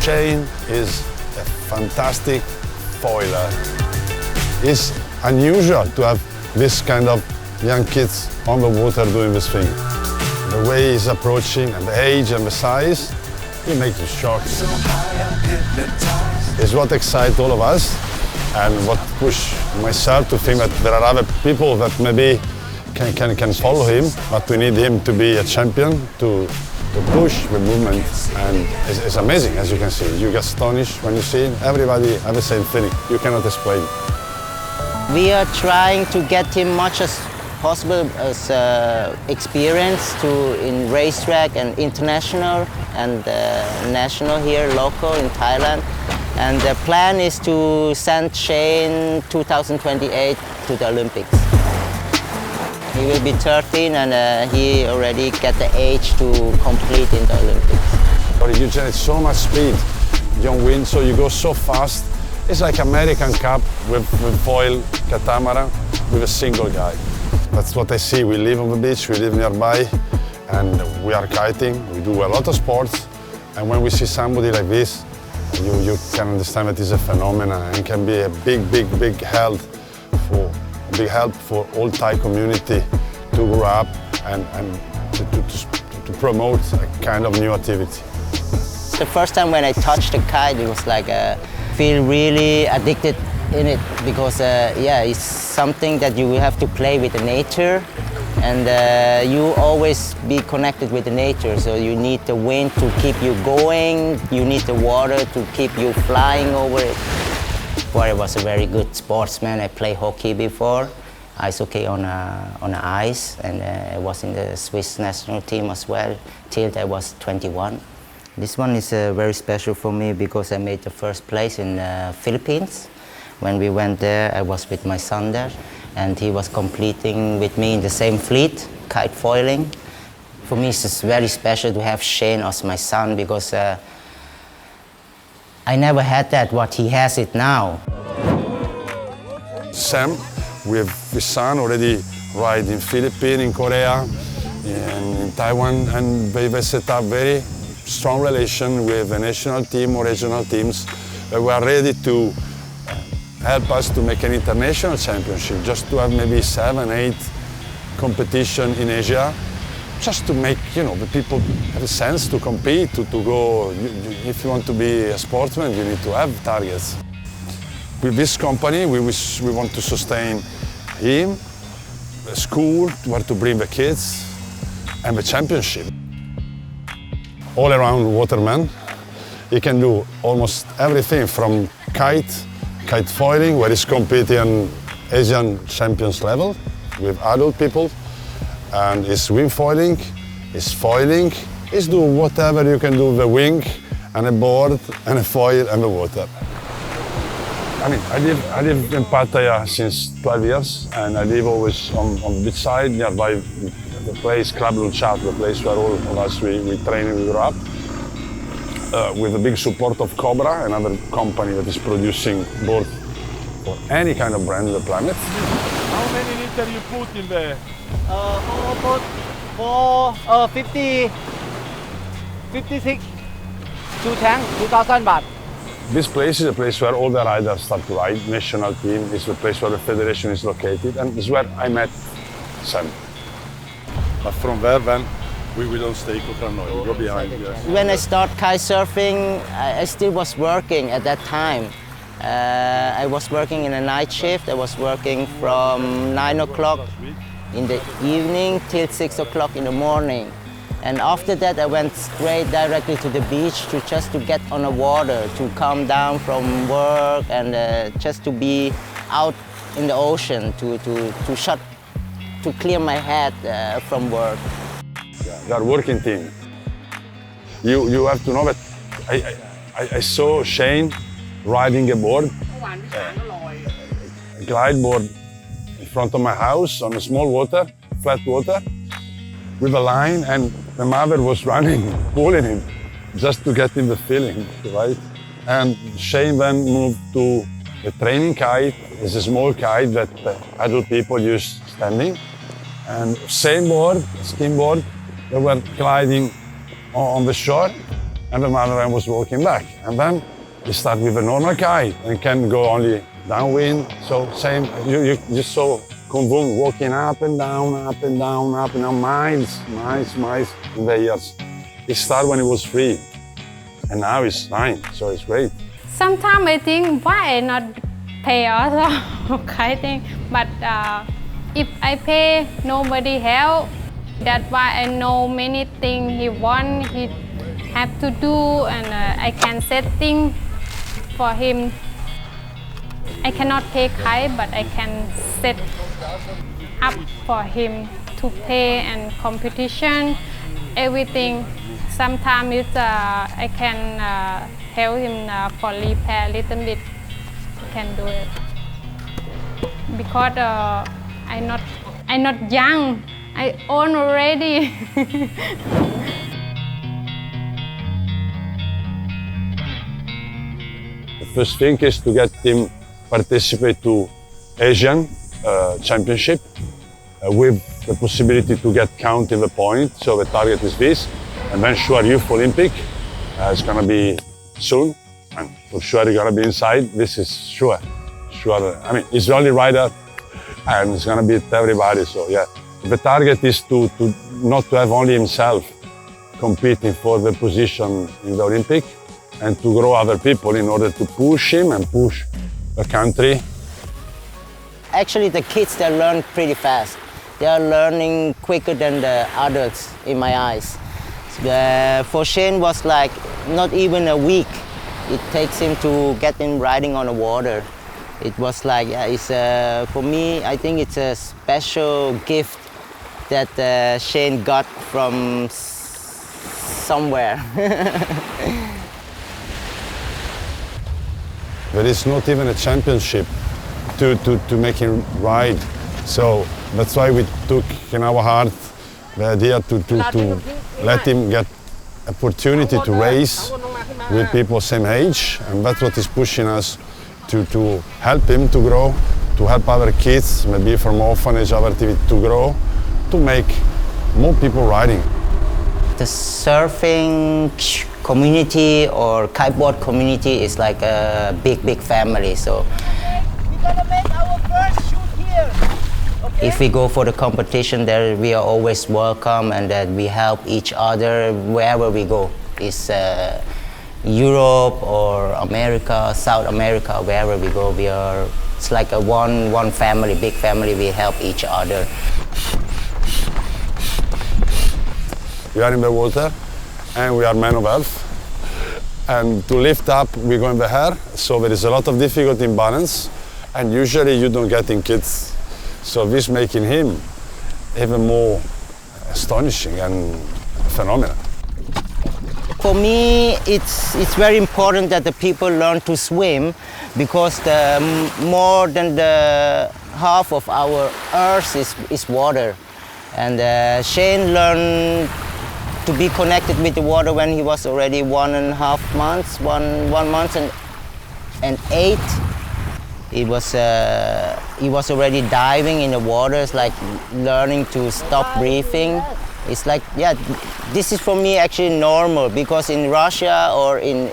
Shane is a fantastic foiler. It's unusual to have this kind of young kids on the water doing this thing. The way he's approaching and the age and the size, he makes you shocked. It's what excites all of us and what pushes myself to think that there are other people that maybe can follow him, but we need him to be a champion to push the movement, and it's amazing, as you can see. You get astonished when you see it. Everybody has the same feeling. You cannot explain. We are trying to get him much as possible as experience in racetrack and international and national here, local in Thailand. And the plan is to send Shane 2028 to the Olympics. He will be 13 and he already get the age to complete in the Olympics. But you generate so much speed, young wind, so you go so fast. It's like American Cup with foil catamaran with a single guy. That's what I see. We live on the beach, we live nearby, and we are kiting. We do a lot of sports, and when we see somebody like this, you can understand that it's a phenomenon and can be a big help for all Thai community to grow up and to promote a kind of new activity. The first time when I touched the kite, it was like feel really addicted in it because yeah, it's something that you will have to play with the nature, and you always be connected with the nature. So you need the wind to keep you going, you need the water to keep you flying over it. Well, I was a very good sportsman. I played hockey before, ice hockey on the ice, and I was in the Swiss national team as well till I was 21. This one is very special for me because I made the first place in the Philippines. When we went there, I was with my son there, and he was completing with me in the same fleet, kite foiling. For me, it's just very special to have Shane as my son because I never had that, what he has it now. Sam, with his son, already ride in Philippines, in Korea, in Taiwan, and they set up very strong relation with the national team or regional teams that were ready to help us to make an international championship, just to have maybe 7, 8 competition in Asia, just to make, you know, the people have a sense to compete, to go. If you want to be a sportsman, you need to have targets. With this company, we want to sustain him, the school, where to bring the kids, and the championship. All around waterman, he can do almost everything from kite foiling, where he's competing on Asian champions level with adult people, and his Wingfoiling, his foiling, he's doing whatever you can do with a wing and a board and a foil and the water. I mean, I live in Pattaya since 12 years, and I live always on the beach side, nearby the place Club Lunchat, the place where all of us we train and we grow up, with the big support of Cobra, another company that is producing board for any kind of brand on the planet. How many liters you put in there? For 56 2 tank, 2,000 baht. This place is a place where all the riders start to ride. National team is the place where the federation is located, and it's where I met Sam. But from there, then, we don't stay Kotranoy, we go behind. Yes. When I started kite surfing, I still was working at that time. I was working in a night shift. I was working from 9 o'clock in the evening till 6 o'clock in the morning. And after that, I went straight directly to the beach just to get on the water, to come down from work and just to be out in the ocean, to clear my head from work. They are working team. You have to know that I saw Shane riding a board, a glide board in front of my house on a small water, flat water, with a line, and the mother was running, pulling him, just to get him the feeling, right? And Shane then moved to the training kite. It's a small kite that adult people use standing. And same board, skin board, they were gliding on the shore. and the mother was walking back. And then he started with a normal kite and can go only downwind. So same, you saw Kung Boom walking up and down, up and down, up and down, miles in the years. He started when he was 3, and now he's 9, so it's great. Sometimes I think why I not pay also kiting, but if I pay, nobody help. That's why I know many things he want, he have to do, and I can set things for him. I cannot pay kite, but I can set up for him to play and competition, everything. Sometimes it's, I can help him for repair a little bit. I can do it because I'm not young. I own already. The first thing is to get him participate to Asian Championship with the possibility to get count in the point. So the target is this, and then sure Youth Olympic is gonna be soon, and for sure you're gonna be inside. This is sure. I mean, he's the only rider, and it's gonna beat everybody. So yeah, the target is to not to have only himself competing for the position in the Olympic, and to grow other people in order to push him and push the country. Actually, the kids, they learn pretty fast. They are learning quicker than the adults in my eyes. For Shane was like not even a week. It takes him to get him riding on the water. It was like, yeah, it's for me, I think it's a special gift that Shane got from somewhere. There is not even a championship to make him ride. So that's why we took in our heart the idea to let him get opportunity to race with people same age, and that's what is pushing us to help him to grow, to help other kids, maybe from orphanage, other activity to grow, to make more people riding. The surfing community or kiteboard community is like a big family. So We're gonna make our first shoot here. Okay? if we go for the competition, there we are always welcome, and that we help each other wherever we go. It's Europe or America, South America, wherever we go, it's like a one family, big family. We help each other. We are in the water, and we are men of health. And to lift up, we go in the air, so there is a lot of difficulty in balance, and usually you don't get in kids. So this making him even more astonishing and phenomenal. For me, it's very important that the people learn to swim, because more than the half of our Earth is water. And Shane learned to be connected with the water when he was already 1.5 months, one month and 8. He was already diving in the water. It's like learning to stop breathing. It's like, yeah, this is for me actually normal, because in Russia or in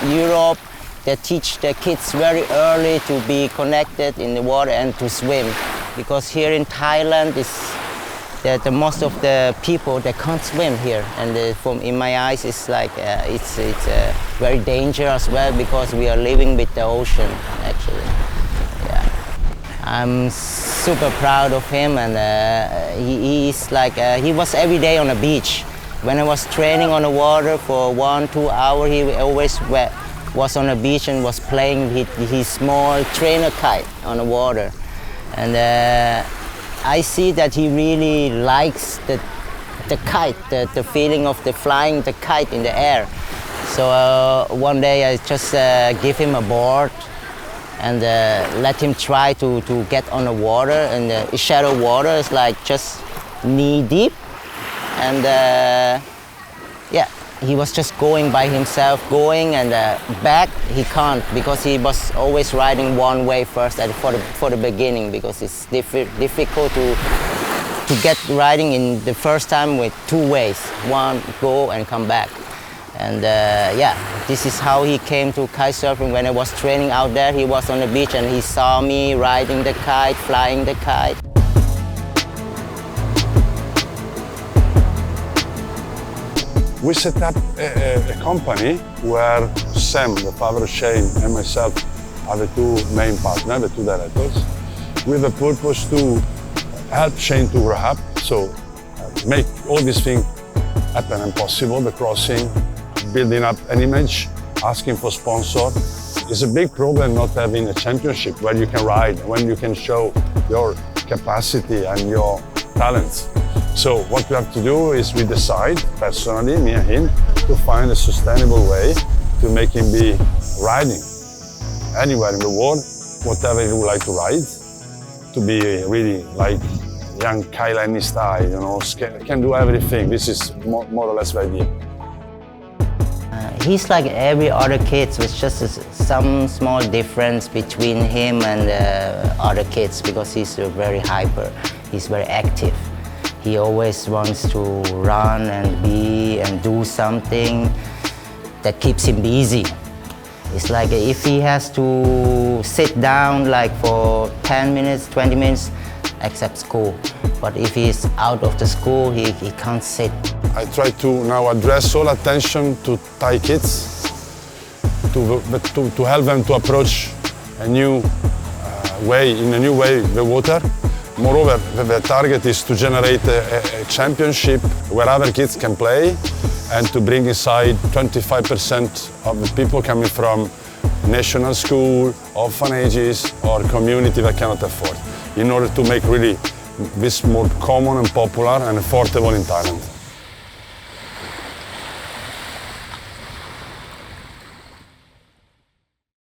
Europe, they teach the kids very early to be connected in the water and to swim. Because here in Thailand, the most of the people, they can't swim here. And in my eyes, it's like, it's very dangerous as well, because we are living with the ocean, actually. Yeah. I'm super proud of him, and he's like, he was every day on the beach. When I was training on the water for 1-2 hours, he always was on the beach and was playing his small trainer kite on the water. And I see that he really likes the kite, the feeling of the flying the kite in the air. So one day I just give him a board and let him try to get on the water, and the shallow water is like just knee deep, and yeah, he was just going by himself, going, and back he can't, because he was always riding one way first for the beginning, because it's difficult to get riding in the first time with 2 ways, one go and come back. And yeah, this is how he came to kite surfing. When I was training out there, he was on the beach and he saw me riding the kite, flying the kite. We set up a company where Sam, the father of Shane, and myself are the two main partners, the two directors, with the purpose to help Shane to grow up, so make all these things happen and possible, the crossing, building up an image, asking for sponsor. It's a big problem not having a championship where you can ride, when you can show your capacity and your talents. So what we have to do is we decide, personally, me and him, to find a sustainable way to make him be riding anywhere in the world, whatever he would like to ride, to be really like young Thailand style, you know, can do everything. This is more or less the idea. He's like every other kid, with just some small difference between him and other kids, because he's very hyper, he's very active. He always wants to run and be and do something that keeps him busy. It's like if he has to sit down like for 10 minutes, 20 minutes, except school. But if he's out of the school, he can't sit. I try to now address all attention to Thai kids, to help them to approach a new way, in a new way, the water. Moreover, the target is to generate a championship where other kids can play and to bring inside 25% of the people coming from national school, orphanages or community that cannot afford, in order to make really this more common and popular and affordable in Thailand.